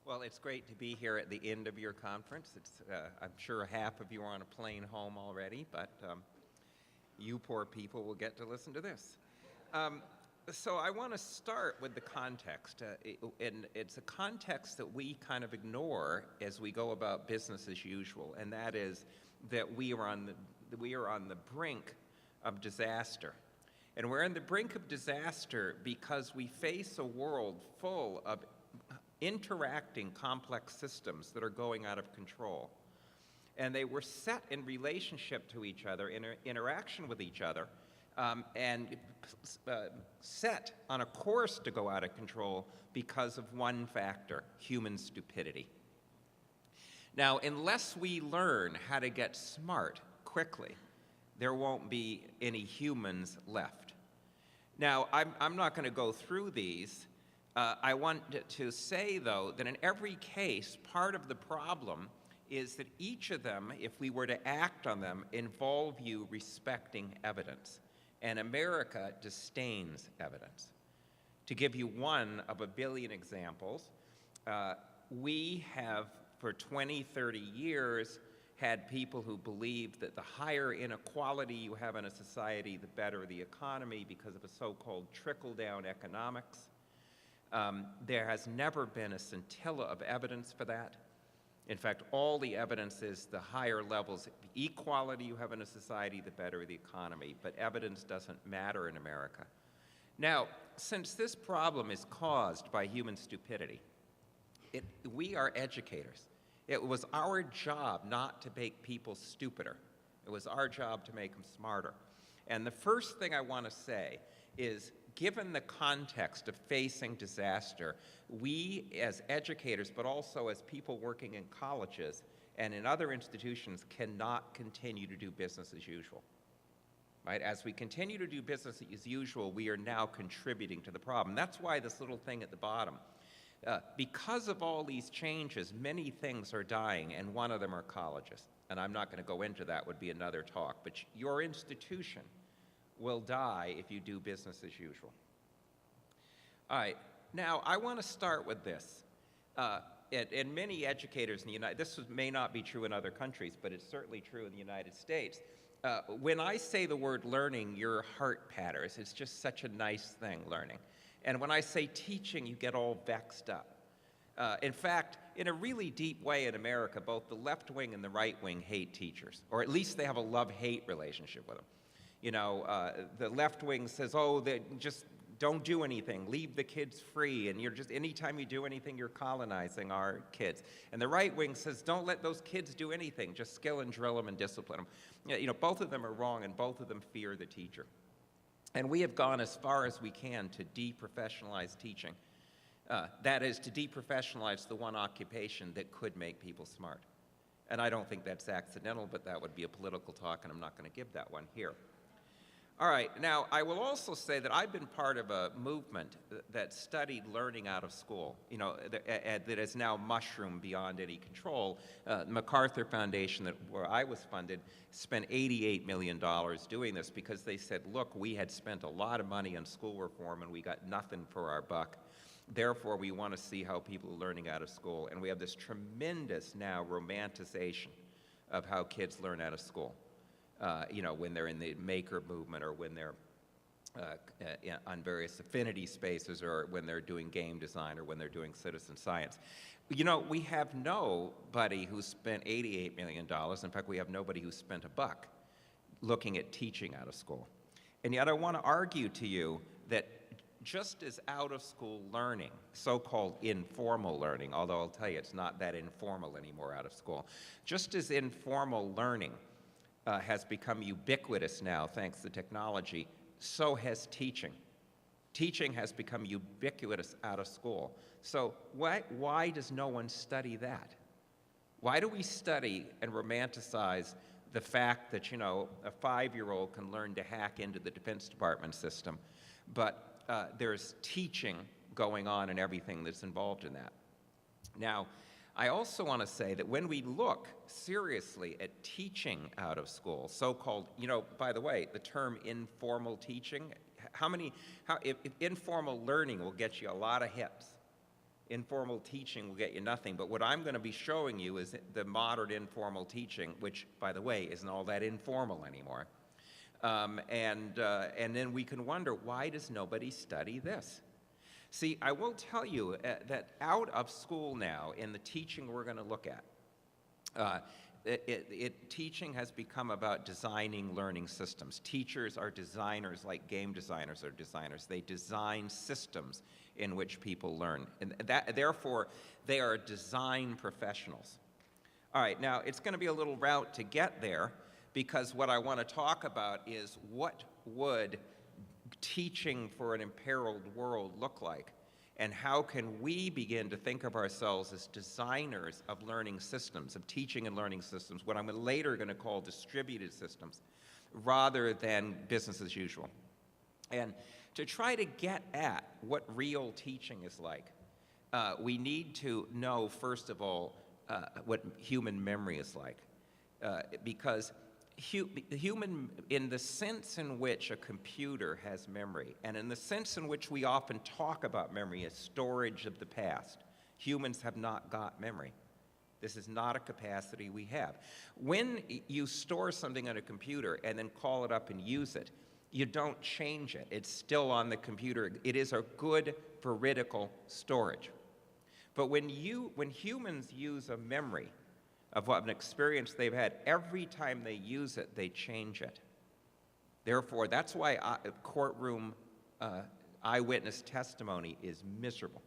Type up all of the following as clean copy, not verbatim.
Well, it's great to be here at the end of your conference. I'm sure half of you are on a plane home already, but you poor people will get to listen to this. So I want to start with the context, and it's a context that we kind of ignore as we go about business as usual, and that is that we are on the brink of disaster. And we're on the brink of disaster because we face a world full of interacting complex systems that are going out of control. And they were set in relationship to each other, in interaction with each other, and set on a course to go out of control because of one factor: human stupidity. Now, unless we learn how to get smart quickly, there won't be any humans left. Now, I'm not going to go through these. I want to say, though, that in every case, part of the problem is that each of them, if we were to act on them, involve you respecting evidence. And America disdains evidence. To give you one of a billion examples, we have, for 20, 30 years, had people who believed that the higher inequality you have in a society, the better the economy, because of a so-called trickle-down economics. There has never been a scintilla of evidence for that. In fact, all the evidence is the higher levels of equality you have in a society, the better the economy. But evidence doesn't matter in America. Now, since this problem is caused by human stupidity, we are educators. It was our job not to make people stupider. It was our job to make them smarter. And the first thing I want to say is, given the context of facing disaster, we as educators, but also as people working in colleges and in other institutions, cannot continue to do business as usual. Right? As we continue to do business as usual, we are now contributing to the problem. That's why this little thing at the bottom. Because of all these changes, many things are dying, and one of them are colleges. And I'm not going to go into that, would be another talk. But your institution will die if you do business as usual. All right, now I want to start with this. And many educators in the United States, this may not be true in other countries, but it's certainly true in the United States. When I say the word learning, your heart patters. It's just such a nice thing, learning. And when I say teaching, you get all vexed up. In fact, in a really deep way in America, both the left wing and the right wing hate teachers, or at least they have a love-hate relationship with them. You know, the left wing says, oh, they just don't do anything, leave the kids free, and you're just, anytime you do anything, you're colonizing our kids. And the right wing says, don't let those kids do anything, just skill and drill them and discipline them. You know, both of them are wrong, and both of them fear the teacher. And we have gone as far as we can to deprofessionalize teaching. That is, to deprofessionalize the one occupation that could make people smart. And I don't think that's accidental, but that would be a political talk, and I'm not going to give that one here. All right, now I will also say that I've been part of a movement that studied learning out of school, you know, that has now mushroomed beyond any control. The MacArthur Foundation, where I was funded, spent $88 million doing this because they said, look, we had spent a lot of money on school reform and we got nothing for our buck. Therefore, we want to see how people are learning out of school. And we have this tremendous now romanticization of how kids learn out of school. You know, when they're in the maker movement, or when they're on various affinity spaces, or when they're doing game design, or when they're doing citizen science. You know, we have nobody who spent $88 million. In fact, we have nobody who spent a buck looking at teaching out of school. And yet I want to argue to you that just as out-of-school learning, so-called informal learning, although I'll tell you it's not that informal anymore out of school, just as informal learning has become ubiquitous now, thanks to technology, so has teaching. Teaching has become ubiquitous out of school. So why does no one study that? Why do we study and romanticize the fact that, you know, a 5-year-old can learn to hack into the Defense Department system, but there's teaching going on and everything that's involved in that? Now, I also want to say that when we look seriously at teaching out of school, so-called, you know, by the way, the term informal teaching, if informal learning will get you a lot of hits. Informal teaching will get you nothing, but what I'm going to be showing you is the modern informal teaching, which, by the way, isn't all that informal anymore. And then we can wonder, why does nobody study this? See, I will tell you that out of school now, in the teaching we're going to look at, teaching has become about designing learning systems. Teachers are designers like game designers are designers. They design systems in which people learn. And therefore, they are design professionals. All right, now it's going to be a little route to get there, because what I want to talk about is what would teaching for an imperiled world look like? And how can we begin to think of ourselves as designers of learning systems, of teaching and learning systems, what I'm later going to call distributed systems, rather than business as usual? And to try to get at what real teaching is like, we need to know, first of all, what human memory is like. Because human, in the sense in which a computer has memory, and in the sense in which we often talk about memory as storage of the past, humans have not got memory. This is not a capacity we have. When you store something on a computer and then call it up and use it, you don't change it. It's still on the computer. It is a good veridical storage. But when humans use a memory of what an experience they've had, every time they use it, they change it. Therefore, that's why courtroom eyewitness testimony is miserable.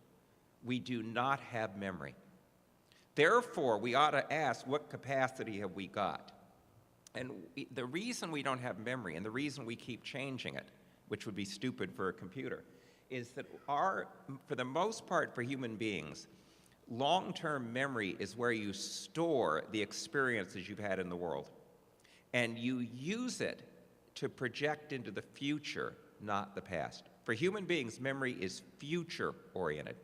We do not have memory. Therefore, we ought to ask, what capacity have we got? And the reason we don't have memory, and the reason we keep changing it, which would be stupid for a computer, is that for the most part for human beings, long-term memory is where you store the experiences you've had in the world. And you use it to project into the future, not the past. For human beings, memory is future-oriented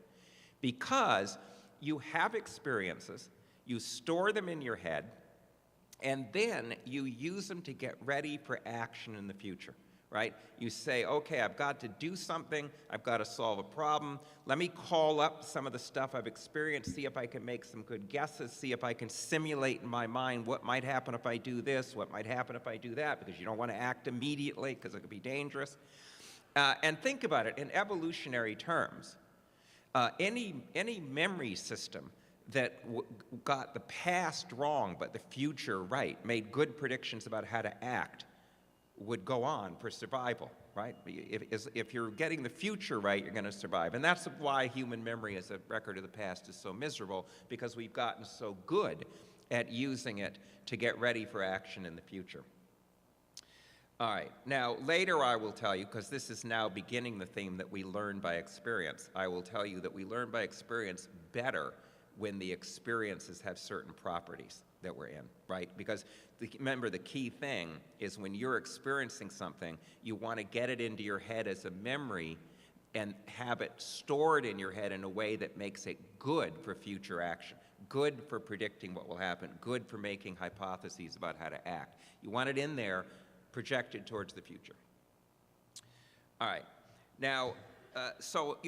because you have experiences, you store them in your head, and then you use them to get ready for action in the future. Right? You say, okay, I've got to do something, I've got to solve a problem, let me call up some of the stuff I've experienced, see if I can make some good guesses, see if I can simulate in my mind what might happen if I do this, what might happen if I do that, because you don't want to act immediately because it could be dangerous. And think about it, in evolutionary terms, any memory system that got the past wrong but the future right, made good predictions about how to act, would go on for survival, right? If you're getting the future right, you're going to survive. And that's why human memory as a record of the past is so miserable, because we've gotten so good at using it to get ready for action in the future. All right, now later I will tell you, because this is now beginning the theme that we learn by experience, I will tell you that we learn by experience better when the experiences have certain properties that we're in, right? Because remember, the key thing is when you're experiencing something, you want to get it into your head as a memory and have it stored in your head in a way that makes it good for future action, good for predicting what will happen, good for making hypotheses about how to act. You want it in there, projected towards the future. All right. Now,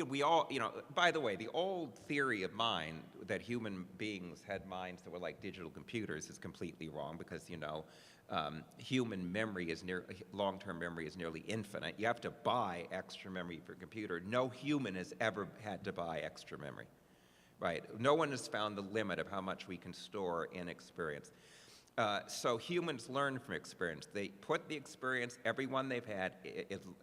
we all, by the way, the old theory of mind that human beings had minds that were like digital computers is completely wrong, because, human memory long-term memory is nearly infinite. You have to buy extra memory for a computer. No human has ever had to buy extra memory, right? No one has found the limit of how much we can store in experience. So humans learn from experience. They put the experience, every one they've had,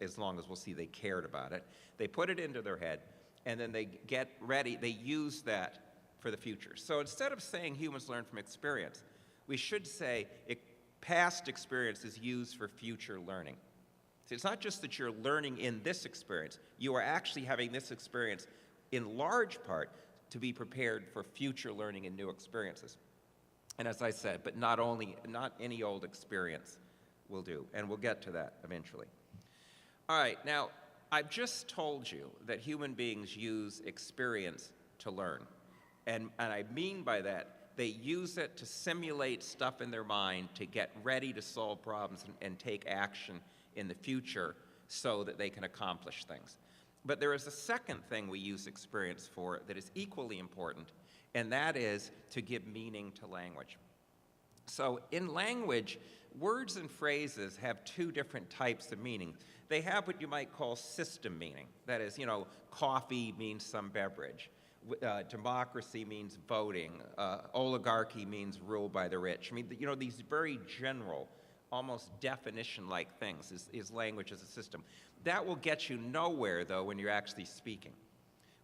as long as we'll see they cared about it, they put it into their head, and then they get ready, they use that for the future. So instead of saying humans learn from experience, we should say past experience is used for future learning. So it's not just that you're learning in this experience, you are actually having this experience in large part to be prepared for future learning and new experiences. And as I said, but not any old experience will do, and we'll get to that eventually. All right, now, I've just told you that human beings use experience to learn. And I mean by that, they use it to simulate stuff in their mind to get ready to solve problems and take action in the future so that they can accomplish things. But there is a second thing we use experience for that is equally important, and that is to give meaning to language. So in language, words and phrases have two different types of meaning. They have what you might call system meaning. That is, coffee means some beverage. Democracy means voting. Oligarchy means rule by the rich. I mean, these very general, almost definition-like things is language as a system. That will get you nowhere, though, when you're actually speaking.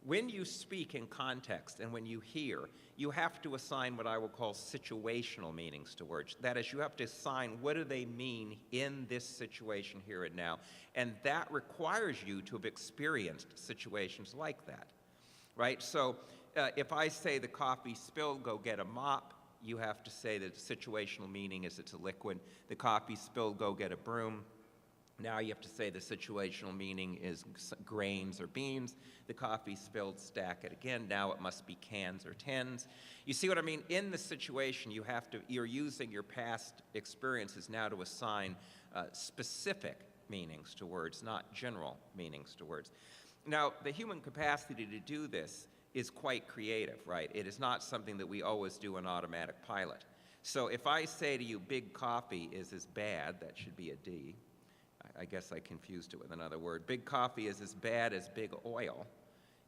When you speak in context and when you hear, you have to assign what I will call situational meanings to words. That is, you have to assign what do they mean in this situation here and now. And that requires you to have experienced situations like that, right? So if I say the coffee spilled, go get a mop, you have to say that the situational meaning is it's a liquid. The coffee spilled, go get a broom. Now you have to say the situational meaning is grains or beans. The coffee spilled, stack it again. Now it must be cans or tins. You see what I mean? In the situation, you're using your past experiences now to assign specific meanings to words, not general meanings to words. Now, the human capacity to do this is quite creative, right? It is not something that we always do in automatic pilot. So if I say to you, big coffee is as bad, that should be a D. I guess I confused it with another word. Big coffee is as bad as big oil.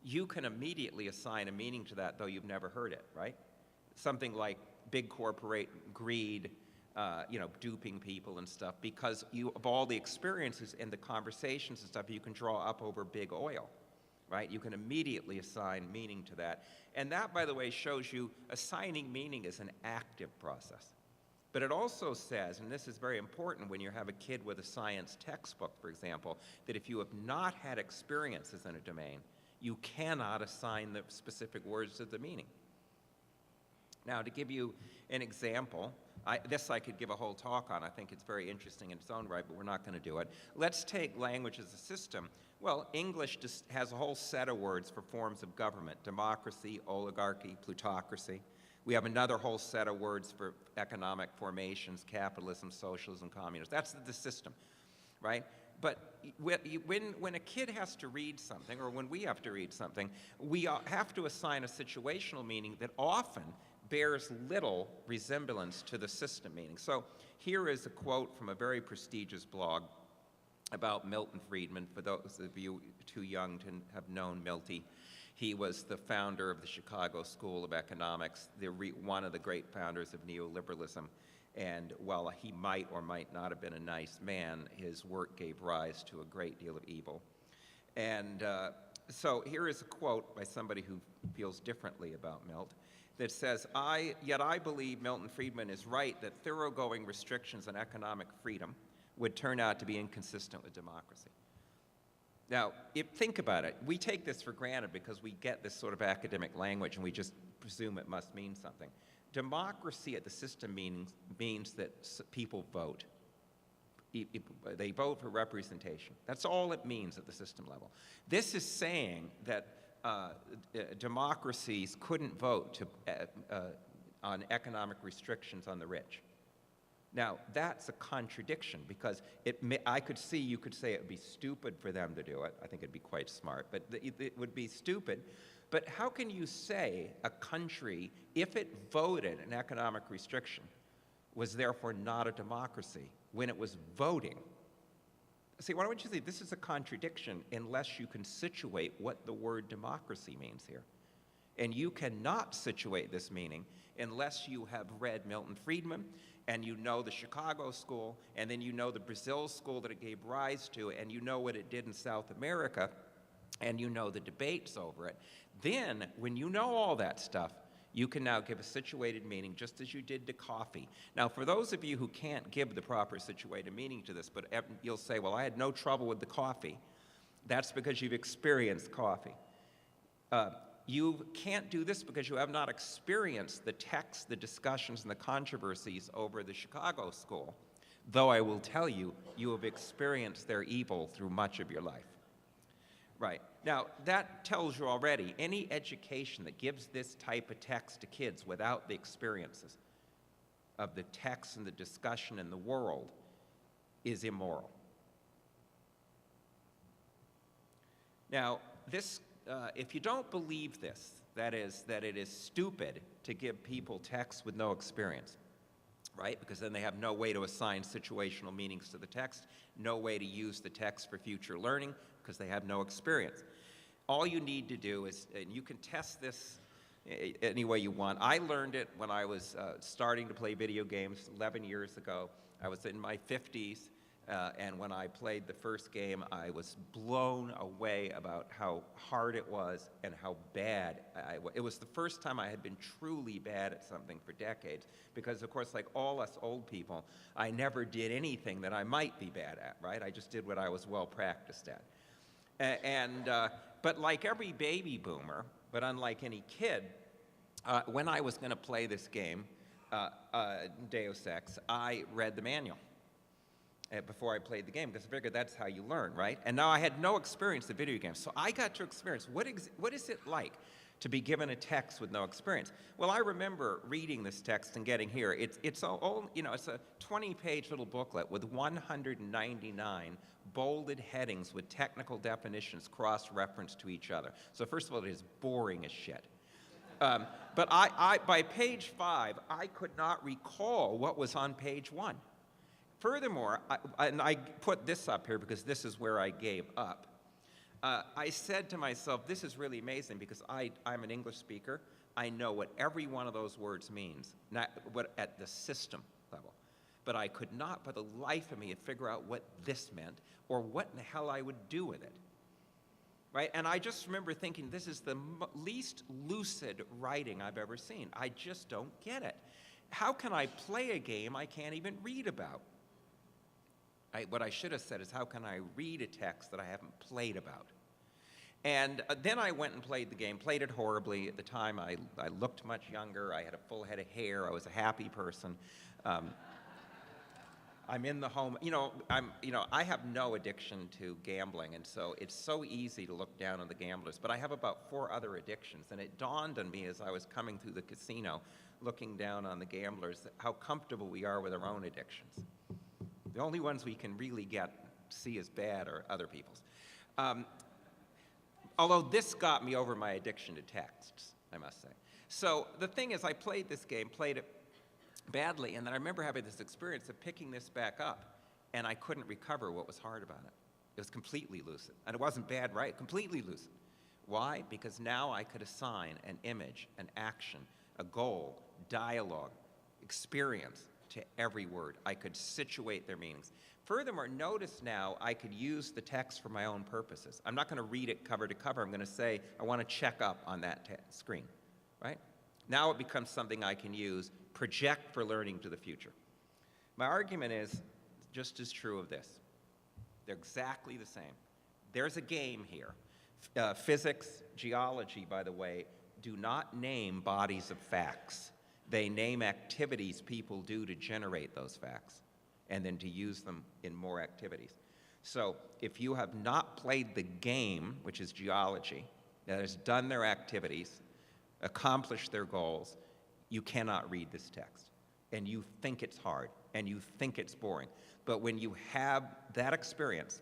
You can immediately assign a meaning to that, though you've never heard it, right? Something like big corporate greed, duping people and stuff, because of all the experiences and the conversations and stuff you can draw up over big oil, right? You can immediately assign meaning to that. And that, by the way, shows you assigning meaning is an active process. But it also says, and this is very important when you have a kid with a science textbook, for example, that if you have not had experiences in a domain, you cannot assign the specific words to the meaning. Now, to give you an example, this I could give a whole talk on. I think it's very interesting in its own right, but we're not going to do it. Let's take language as a system. Well, English just has a whole set of words for forms of government: democracy, oligarchy, plutocracy. We have another whole set of words for economic formations: capitalism, socialism, communism. That's the system, right? But when a kid has to read something, or when we have to read something, we have to assign a situational meaning that often bears little resemblance to the system meaning. So here is a quote from a very prestigious blog about Milton Friedman, for those of you too young to have known Milty. He was the founder of the Chicago School of Economics, one of the great founders of neoliberalism. And while he might or might not have been a nice man, his work gave rise to a great deal of evil. And so here is a quote by somebody who feels differently about Milt that says, Yet I believe Milton Friedman is right that thoroughgoing restrictions on economic freedom would turn out to be inconsistent with democracy. Now, think about it. We take this for granted because we get this sort of academic language and we just presume it must mean something. Democracy at the system means that people vote. They vote for representation. That's all it means at the system level. This is saying that democracies couldn't vote on economic restrictions on the rich. Now, that's a contradiction because I could see you could say it would be stupid for them to do it. I think it'd be quite smart, but it would be stupid. But how can you say a country, if it voted an economic restriction, was therefore not a democracy when it was voting? See, why don't you say this is a contradiction unless you can situate what the word democracy means here. And you cannot situate this meaning unless you have read Milton Friedman, and you know the Chicago School, and then you know the Brazil School that it gave rise to, and you know what it did in South America, and you know the debates over it. Then, when you know all that stuff, you can now give a situated meaning just as you did to coffee. Now, for those of you who can't give the proper situated meaning to this, but you'll say, well, I had no trouble with the coffee. That's because you've experienced coffee. You can't do this because you have not experienced the texts, the discussions, and the controversies over the Chicago School, though I will tell you, you have experienced their evil through much of your life. Right. Now, that tells you already, any education that gives this type of text to kids without the experiences of the text and the discussion in the world is immoral. Now, this, if you don't believe this, that it is stupid to give people text with no experience, right? Because then they have no way to assign situational meanings to the text, no way to use the text for future learning, because they have no experience. All you need to do is, and you can test this any way you want. I learned it when I was starting to play video games 11 years ago. I was in my 50s. And when I played the first game, I was blown away about how hard it was and how bad it was the first time I had been truly bad at something for decades. Because, of course, like all us old people, I never did anything that I might be bad at, right? I just did what I was well practiced at. But like every baby boomer, but unlike any kid, when I was going to play this game, Deus Ex, I read the manual before I played the game, because I figured that's how you learn, right? And now I had no experience in video games, so I got to experience what is it like to be given a text with no experience. Well, I remember reading this text and getting here. It's all, you know, it's a 20-page little booklet with 199 bolded headings with technical definitions cross-referenced to each other. So first of all, it is boring as shit. But by page 5, I could not recall what was on page 1. Furthermore, I put this up here because this is where I gave up. I said to myself, this is really amazing because I'm an English speaker. I know what every one of those words means, not what at the system level. But I could not, for the life of me, figure out what this meant or what in the hell I would do with it. Right? And I just remember thinking, this is the least lucid writing I've ever seen. I just don't get it. How can I play a game I can't even read about? What I should have said is, how can I read a text that I haven't played about? And then I went and played the game, played it horribly. At the time, I looked much younger. I had a full head of hair. I was a happy person. I'm in the home. I have no addiction to gambling, and so it's so easy to look down on the gamblers. But I have about 4 other addictions, and it dawned on me as I was coming through the casino, looking down on the gamblers, how comfortable we are with our own addictions. The only ones we can really see as bad are other people's. Although this got me over my addiction to texts, I must say. So the thing is, I played this game, played it badly, and then I remember having this experience of picking this back up, and I couldn't recover what was hard about it. It was completely lucid. And it wasn't bad, right? Completely lucid. Why? Because now I could assign an image, an action, a goal, dialogue, experience, to every word. I could situate their meanings. Furthermore, notice now I could use the text for my own purposes. I'm not going to read it cover to cover. I'm going to say, I want to check up on that screen, right? Now it becomes something I can use, project for learning to the future. My argument is just as true of this. They're exactly the same. There's a game here. Physics, geology, by the way, do not name bodies of facts. They name activities people do to generate those facts and then to use them in more activities. So if you have not played the game, which is geology, that has done their activities, accomplished their goals, you cannot read this text. And you think it's hard, and you think it's boring. But when you have that experience,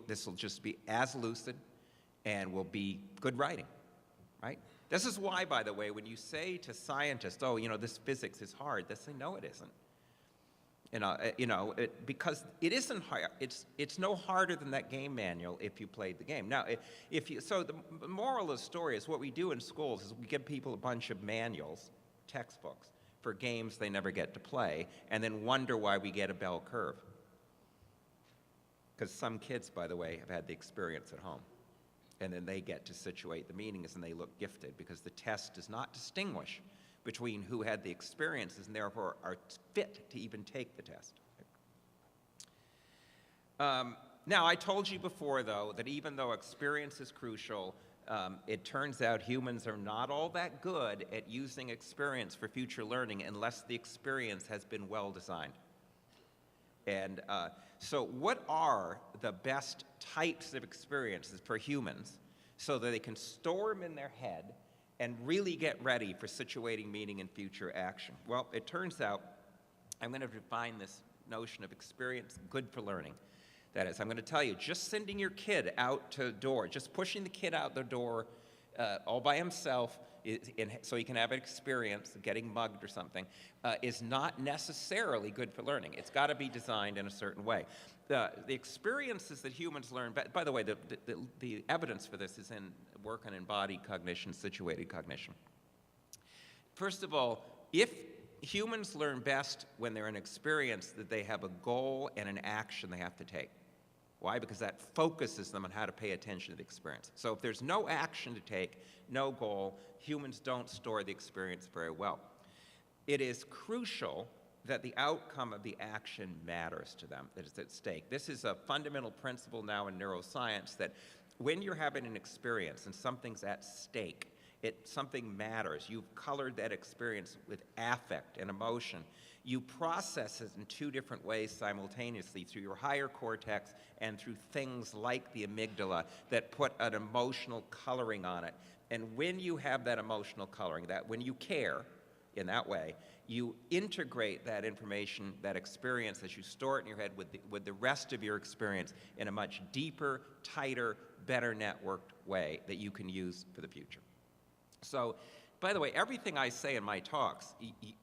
this will just be as lucid and will be good writing, right? This is why, by the way, when you say to scientists, oh, this physics is hard, they say, no, it isn't. Because it isn't hard. It's no harder than that game manual if you played the game. Now, so the moral of the story is what we do in schools is we give people a bunch of manuals, textbooks, for games they never get to play, and then wonder why we get a bell curve. Because some kids, by the way, have had the experience at home. And then they get to situate the meanings and they look gifted because the test does not distinguish between who had the experiences and therefore are fit to even take the test. Now, I told you before, though, that even though experience is crucial, it turns out humans are not all that good at using experience for future learning unless the experience has been well designed. And so what are the best types of experiences for humans so that they can store them in their head and really get ready for situating meaning in future action? Well, it turns out I'm going to define this notion of experience good for learning. That is, I'm going to tell you, just sending your kid out to the door, just pushing the kid out the door all by himself, so he can have an experience of getting mugged or something, is not necessarily good for learning. It's got to be designed in a certain way. The experiences that humans learn, by the way, the evidence for this is in work on embodied cognition, situated cognition. First of all, if humans learn best when they're in experience that they have a goal and an action they have to take. Why? Because that focuses them on how to pay attention to the experience. So if there's no action to take, no goal, humans don't store the experience very well. It is crucial that the outcome of the action matters to them, that is at stake. This is a fundamental principle now in neuroscience, that when you're having an experience and something's at stake, something matters. You've colored that experience with affect and emotion. You process it in two different ways simultaneously, through your higher cortex and through things like the amygdala that put an emotional coloring on it. And when you have that emotional coloring, that when you care in that way, you integrate that information, that experience, as you store it in your head with the rest of your experience in a much deeper, tighter, better networked way that you can use for the future. So, by the way, everything I say in my talks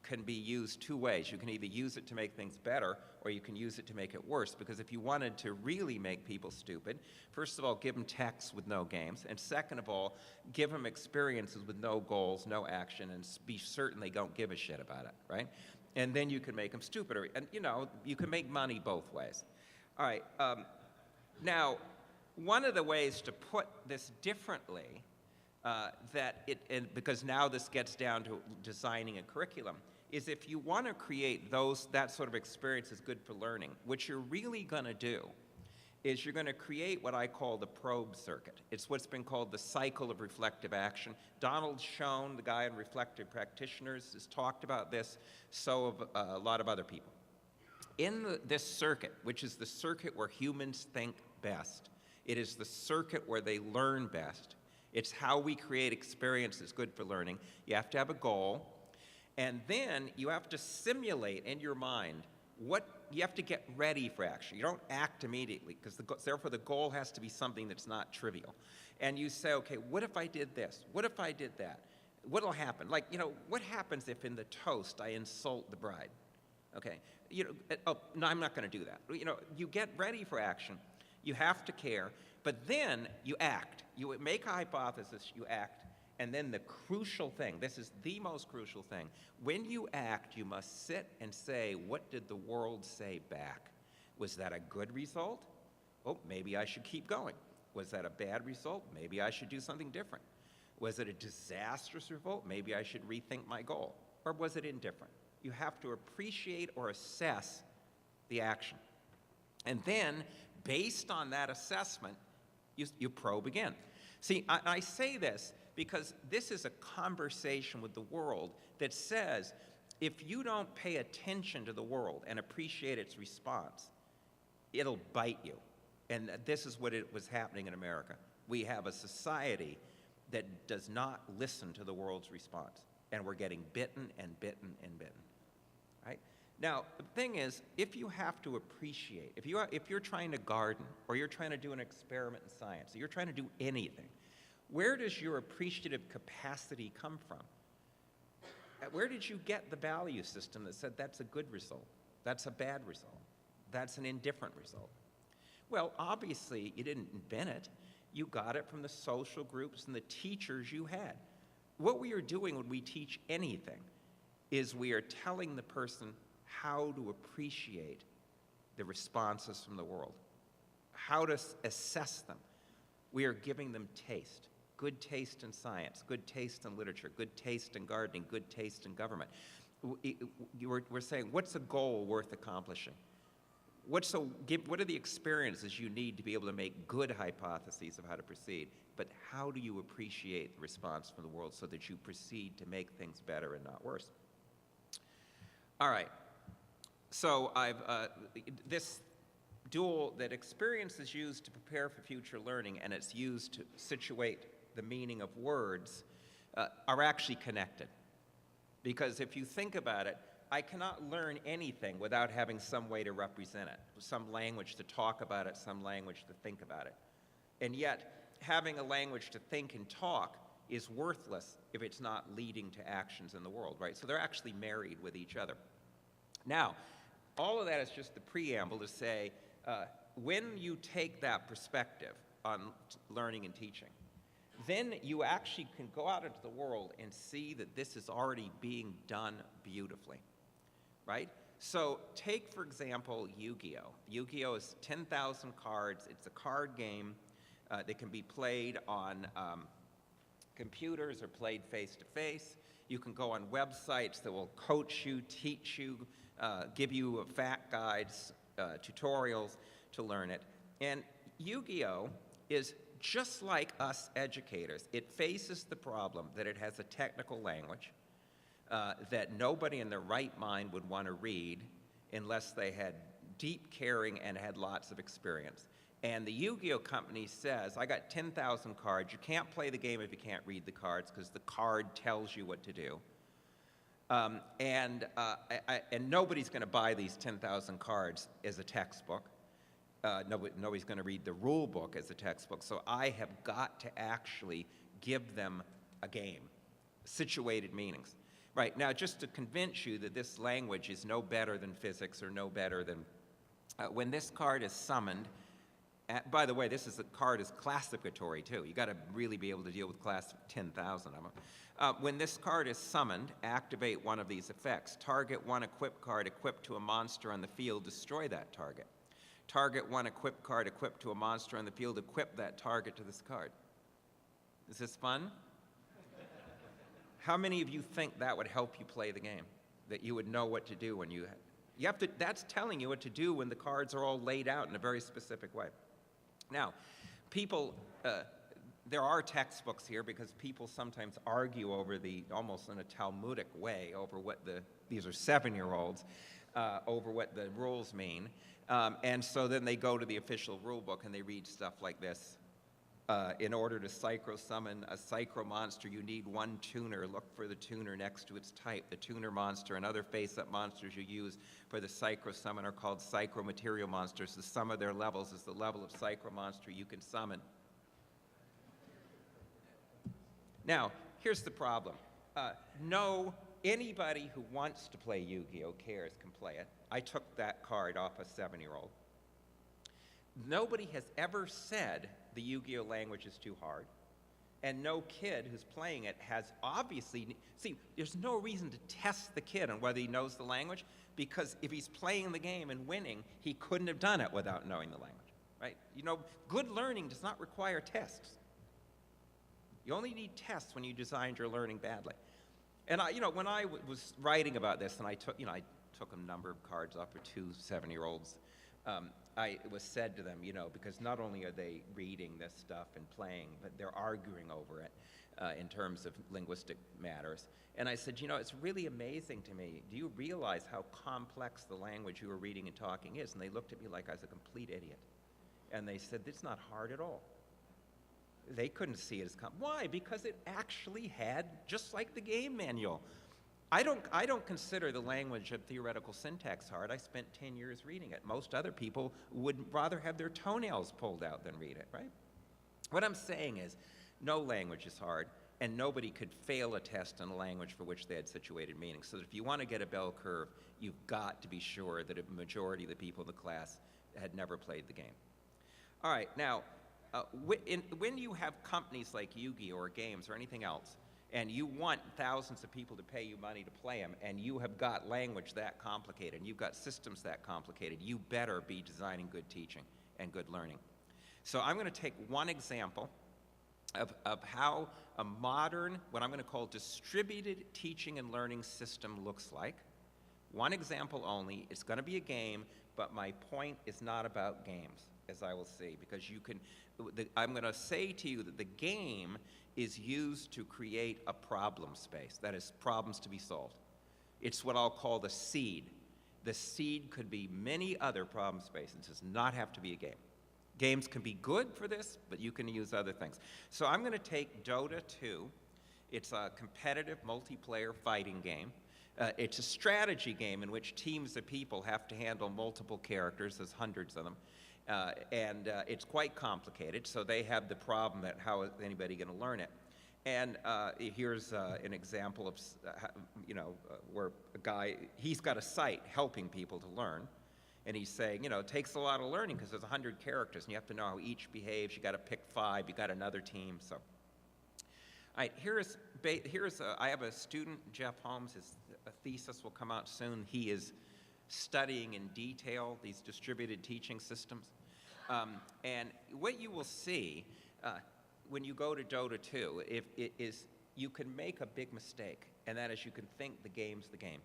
can be used two ways. You can either use it to make things better, or you can use it to make it worse. Because if you wanted to really make people stupid, first of all, give them texts with no games. And second of all, give them experiences with no goals, no action, and be certain they don't give a shit about it, right? And then you can make them stupider. And, you know, you can make money both ways. All right. Now, one of the ways to put this differently, because now this gets down to designing a curriculum, is if you want to create that sort of experience is good for learning, what you're really going to do is you're going to create what I call the probe circuit. It's what's been called the cycle of reflective action. Donald Schoen, the guy in Reflective Practitioners, has talked about this, so have a lot of other people. In this circuit, which is the circuit where humans think best, it is the circuit where they learn best. It's how we create experiences good for learning. You have to have a goal, and then you have to simulate in your mind you have to get ready for action. You don't act immediately, because therefore the goal has to be something that's not trivial. And you say, okay, what if I did this? What if I did that? What'll happen? Like, you know, what happens if in the toast I insult the bride? Okay, you know, oh, no, I'm not going to do that. You know, you get ready for action. You have to care, but then you act. You make a hypothesis, you act, and then the crucial thing, this is the most crucial thing, when you act, you must sit and say, what did the world say back? Was that a good result? Oh, maybe I should keep going. Was that a bad result? Maybe I should do something different. Was it a disastrous result? Maybe I should rethink my goal. Or was it indifferent? You have to appreciate or assess the action. And then, based on that assessment, you probe again. See, I say this because this is a conversation with the world that says, if you don't pay attention to the world and appreciate its response, it'll bite you. And this is what was happening in America. We have a society that does not listen to the world's response, and we're getting bitten and bitten and bitten, right? Now, the thing is, if you have to appreciate, if you're trying to garden, or you're trying to do an experiment in science, or you're trying to do anything, where does your appreciative capacity come from? Where did you get the value system that said that's a good result, that's a bad result, that's an indifferent result? Well, obviously, you didn't invent it. You got it from the social groups and the teachers you had. What we are doing when we teach anything is we are telling the person how to appreciate the responses from the world, how to assess them. We are giving them taste, good taste in science, good taste in literature, good taste in gardening, good taste in government. We're saying, what's a goal worth accomplishing? What are the experiences you need to be able to make good hypotheses of how to proceed? But how do you appreciate the response from the world so that you proceed to make things better and not worse? All right. So this dual, that experience is used to prepare for future learning, and it's used to situate the meaning of words, are actually connected. Because if you think about it, I cannot learn anything without having some way to represent it, some language to talk about it, some language to think about it. And yet, having a language to think and talk is worthless if it's not leading to actions in the world, right? So they're actually married with each other. Now, all of that is just the preamble to say, when you take that perspective on learning and teaching, then you actually can go out into the world and see that this is already being done beautifully, right? So take, for example, Yu-Gi-Oh! Yu-Gi-Oh! Is 10,000 cards. It's a card game that can be played on computers or played face-to-face. You can go on websites that will coach you, teach you, give you fact guides, tutorials to learn it. And Yu-Gi-Oh! Is just like us educators. It faces the problem that it has a technical language that nobody in their right mind would want to read unless they had deep caring and had lots of experience. And the Yu-Gi-Oh! Company says, I got 10,000 cards. You can't play the game if you can't read the cards because the card tells you what to do. And nobody's going to buy these 10,000 cards as a textbook. Nobody's going to read the rule book as a textbook, so I have got to actually give them a game, situated meanings. Right, now just to convince you that this language is no better than physics or no better than, when this card is summoned, by the way, card is classificatory too. You got to really be able to deal with class 10,000 of them. When this card is summoned, activate one of these effects. Target one equipped card equipped to a monster on the field, destroy that target. Target one equipped card equipped to a monster on the field, equip that target to this card. Is this fun? How many of you think that would help you play the game? That you would know what to do when you have to, that's telling you what to do when the cards are all laid out in a very specific way. Now, people, there are textbooks here because people sometimes argue over almost in a Talmudic way, over what these are 7-year-olds, over what the rules mean. And so then they go to the official rule book and they read stuff like this. In order to summon a psycho monster, you need one tuner. Look for the tuner next to its type. The tuner monster and other face-up monsters you use for the psycho summon are called psycho material monsters. The sum of their levels is the level of psycho monster you can summon. Now, here's the problem. No, anybody who wants to play Yu-Gi-Oh! Cares can play it. I took that card off a 7-year-old. Nobody has ever said the Yu-Gi-Oh! Language is too hard. And no kid who's playing it has obviously, see, there's no reason to test the kid on whether he knows the language, because if he's playing the game and winning, he couldn't have done it without knowing the language, right? You know, good learning does not require tests. You only need tests when you designed your learning badly. And when I was writing about this, and I took a number of cards off for 2 7-year-olds, it was said to them, because not only are they reading this stuff and playing, but they're arguing over it in terms of linguistic matters. And I said, it's really amazing to me. Do you realize how complex the language you are reading and talking is? And they looked at me like I was a complete idiot. And they said, it's not hard at all. They couldn't see it as why? Because it actually had, just like the game manual. I don't consider the language of theoretical syntax hard. I spent 10 years reading it. Most other people would rather have their toenails pulled out than read it, right? What I'm saying is, no language is hard, and nobody could fail a test in a language for which they had situated meanings. So if you want to get a bell curve, you've got to be sure that a majority of the people in the class had never played the game. All right, now, when you have companies like Yu-Gi-Oh! Or games or anything else, and you want thousands of people to pay you money to play them, and you have got language that complicated, and you've got systems that complicated, you better be designing good teaching and good learning. So I'm going to take one example of how a modern, what I'm going to call distributed teaching and learning system looks like. One example only. It's going to be a game, but my point is not about games, as I will see, because I'm going to say to you that the game is used to create a problem space, that is, problems to be solved. It's what I'll call the seed. The seed could be many other problem spaces. It does not have to be a game. Games can be good for this, but you can use other things. So I'm going to take Dota 2. It's a competitive multiplayer fighting game. It's a strategy game in which teams of people have to handle multiple characters. There's hundreds of them. And it's quite complicated, so they have the problem that how is anybody going to learn it? And here's an example of, where a guy, he's got a site helping people to learn. And he's saying, it takes a lot of learning because there's 100 characters, and you have to know how each behaves. You got to pick 5. You got another team. So, all right, I have a student, Jeff Holmes. His thesis will come out soon. He is studying in detail these distributed teaching systems. And what you will see when you go to Dota 2 is you can make a big mistake, and that is you can think the game's the game.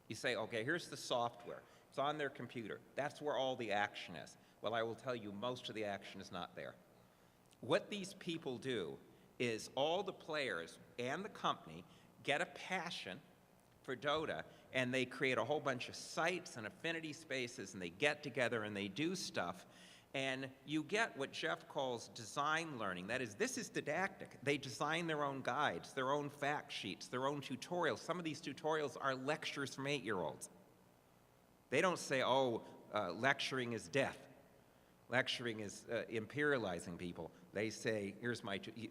You say, okay, here's the software. It's on their computer. That's where all the action is. Well, I will tell you, most of the action is not there. What these people do is all the players and the company get a passion for Dota, and they create a whole bunch of sites and affinity spaces, and they get together and they do stuff, and you get what Jeff calls design learning. That is, this is didactic. They design their own guides, their own fact sheets, their own tutorials. Some of these tutorials are lectures from 8-year-olds. They don't say, lecturing is death. Lecturing is imperializing people. They say,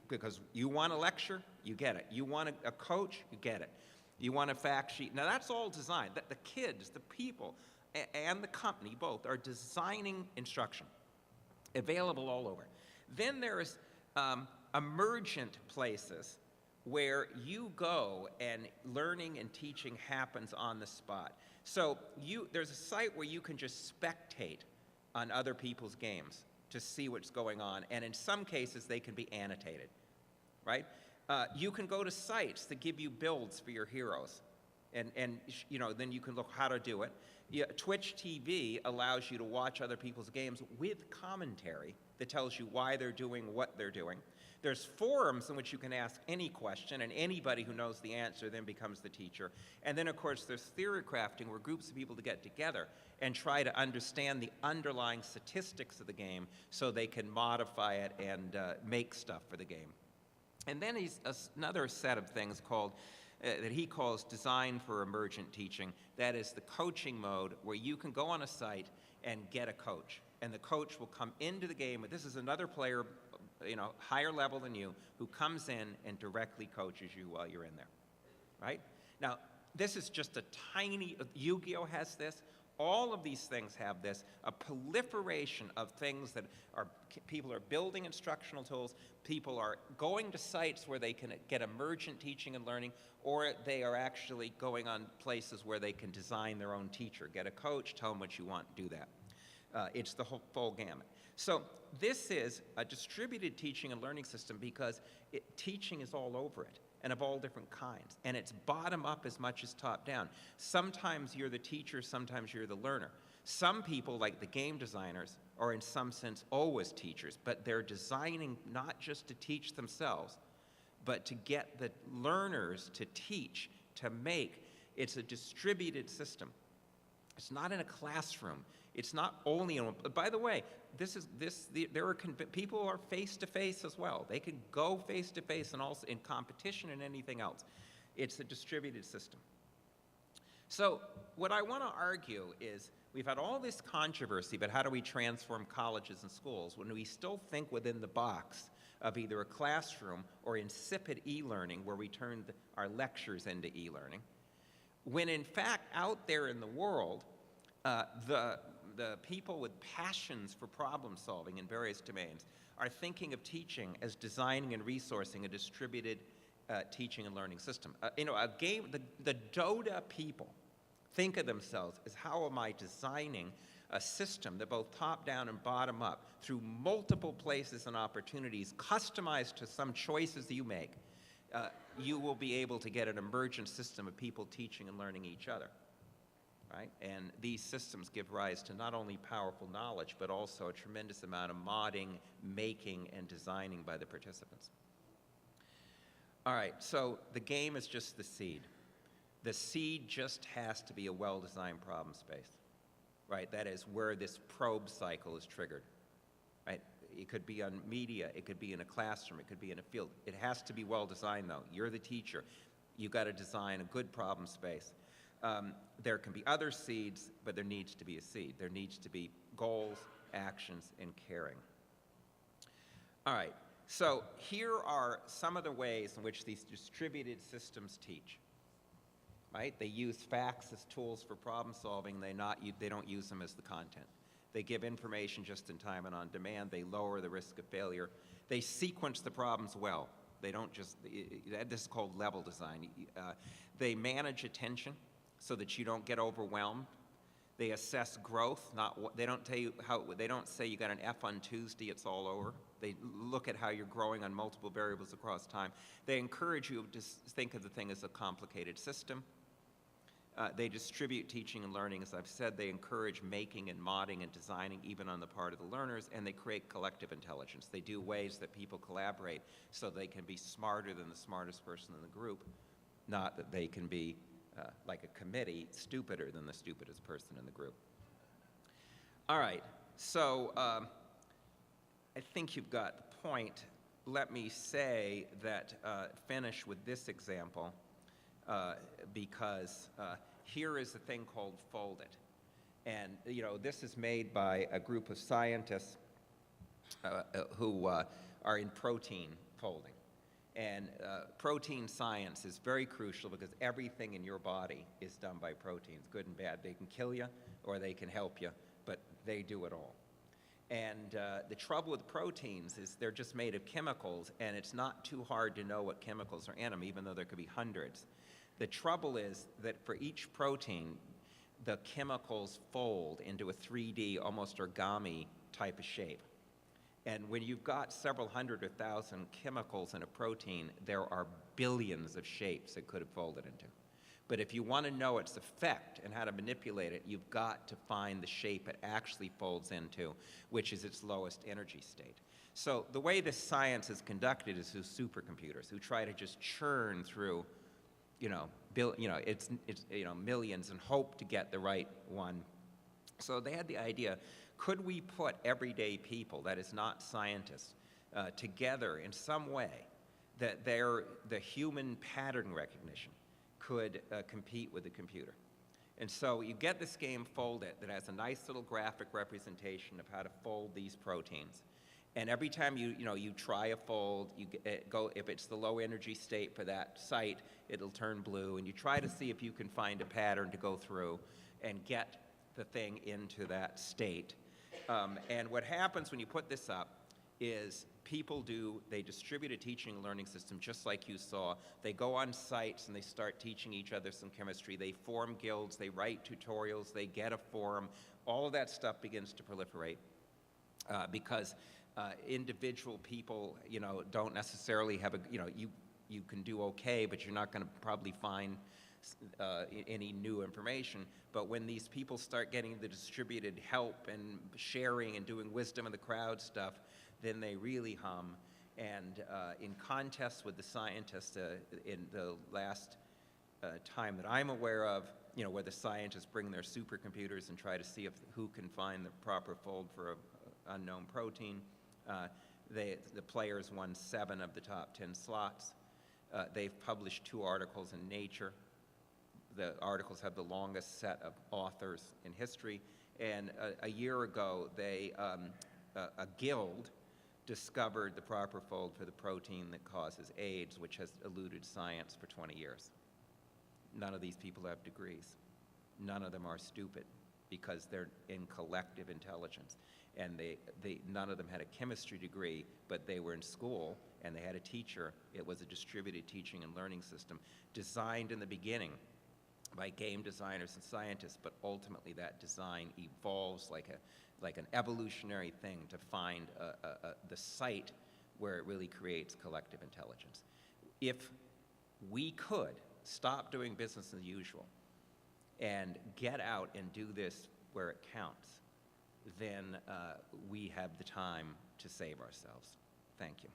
because you want a lecture, you get it. You want a coach, you get it. You want a fact sheet. Now that's all designed. The kids, the people, and the company both are designing instruction available all over. Then there's emergent places where you go and learning and teaching happens on the spot. So there's a site where you can just spectate on other people's games to see what's going on, and in some cases they can be annotated, right? You can go to sites that give you builds for your heroes, and then you can look how to do it. Twitch TV allows you to watch other people's games with commentary that tells you why they're doing what they're doing. There's forums in which you can ask any question, and anybody who knows the answer then becomes the teacher. And then, of course, there's theory crafting, where groups of people to get together and try to understand the underlying statistics of the game so they can modify it and make stuff for the game. And then he's another set of things called that he calls design for emergent teaching. That is the coaching mode, where you can go on a site and get a coach, and the coach will come into the game. This is another player, higher level than you, who comes in and directly coaches you while you're in there, right? Now, this is just a tiny, Yu-Gi-Oh has this. All of these things have this, a proliferation of things that people are building instructional tools, people are going to sites where they can get emergent teaching and learning, or they are actually going on places where they can design their own teacher, get a coach, tell them what you want, do that. It's the whole full gamut. So this is a distributed teaching and learning system because teaching is all over it, and of all different kinds. And it's bottom up as much as top down. Sometimes you're the teacher, sometimes you're the learner. Some people, like the game designers, are in some sense always teachers, but they're designing not just to teach themselves, but to get the learners to teach, to make. It's a distributed system. It's not in a classroom. It's not only in. By the way, people are face to face as well. They can go face to face and also in competition and anything else. It's a distributed system. So what I want to argue is we've had all this controversy about how do we transform colleges and schools when we still think within the box of either a classroom or insipid e-learning where we turn our lectures into e-learning, when in fact out there in the world, the people with passions for problem solving in various domains are thinking of teaching as designing and resourcing a distributed teaching and learning system. The Dota people think of themselves as, how am I designing a system that both top down and bottom up through multiple places and opportunities customized to some choices that you make, you will be able to get an emergent system of people teaching and learning each other. Right? And these systems give rise to not only powerful knowledge, but also a tremendous amount of modding, making, and designing by the participants. All right, so the game is just the seed. The seed just has to be a well-designed problem space, right? That is where this probe cycle is triggered, right? It could be on media, it could be in a classroom, it could be in a field. It has to be well-designed, though. You're the teacher. You've got to design a good problem space. There can be other seeds, but there needs to be a seed. There needs to be goals, actions, and caring. All right, so here are some of the ways in which these distributed systems teach. Right? They use facts as tools for problem solving. They don't use them as the content. They give information just in time and on demand. They lower the risk of failure. They sequence the problems well. They don't just, this is called level design. They manage attention so that you don't get overwhelmed. They assess growth. They don't tell you how. They don't say you got an F on Tuesday, it's all over. They look at how you're growing on multiple variables across time. They encourage you to think of the thing as a complicated system. They distribute teaching and learning. As I've said, they encourage making and modding and designing even on the part of the learners, and they create collective intelligence. They do ways that people collaborate so they can be smarter than the smartest person in the group, not that they can be, like a committee, stupider than the stupidest person in the group. All right, so I think you've got the point. Let me say that, finish with this example, because here is a thing called Fold It. And, this is made by a group of scientists who are in protein folding. And protein science is very crucial because everything in your body is done by proteins, good and bad. They can kill you or they can help you, but they do it all. And the trouble with proteins is they're just made of chemicals, and it's not too hard to know what chemicals are in them, even though there could be hundreds. The trouble is that for each protein, the chemicals fold into a 3D, almost origami type of shape. And when you've got several hundred or thousand chemicals in a protein, there are billions of shapes it could have folded into. But if you want to know its effect and how to manipulate it, you've got to find the shape it actually folds into, which is its lowest energy state. So the way this science is conducted is through supercomputers who try to just churn through, millions and hope to get the right one. So they had the idea, could we put everyday people, that is not scientists, together in some way that the human pattern recognition could compete with the computer? And so you get this game Fold It that has a nice little graphic representation of how to fold these proteins. And every time you try a fold, if it's the low energy state for that site, it'll turn blue, and you try to see if you can find a pattern to go through and get the thing into that state. And what happens when you put this up is they distribute a teaching and learning system just like you saw. They go on sites and they start teaching each other some chemistry. They form guilds, they write tutorials, they get a forum. All of that stuff begins to proliferate because individual people, don't necessarily have you can do okay, but you're not going to probably find any new information. But when these people start getting the distributed help and sharing and doing wisdom of the crowd stuff, then they really hum. And in contests with the scientists, in the last time that I'm aware of, where the scientists bring their supercomputers and try to see who can find the proper fold for an unknown protein, the players won 7 of the top 10 slots. They've published 2 articles in Nature. The articles have the longest set of authors in history. And a year ago, a guild discovered the proper fold for the protein that causes AIDS, which has eluded science for 20 years. None of these people have degrees. None of them are stupid because they're in collective intelligence. And none of them had a chemistry degree, but they were in school and they had a teacher. It was a distributed teaching and learning system designed in the beginning by game designers and scientists, but ultimately that design evolves like an evolutionary thing to find the site where it really creates collective intelligence. If we could stop doing business as usual and get out and do this where it counts, then we have the time to save ourselves. Thank you.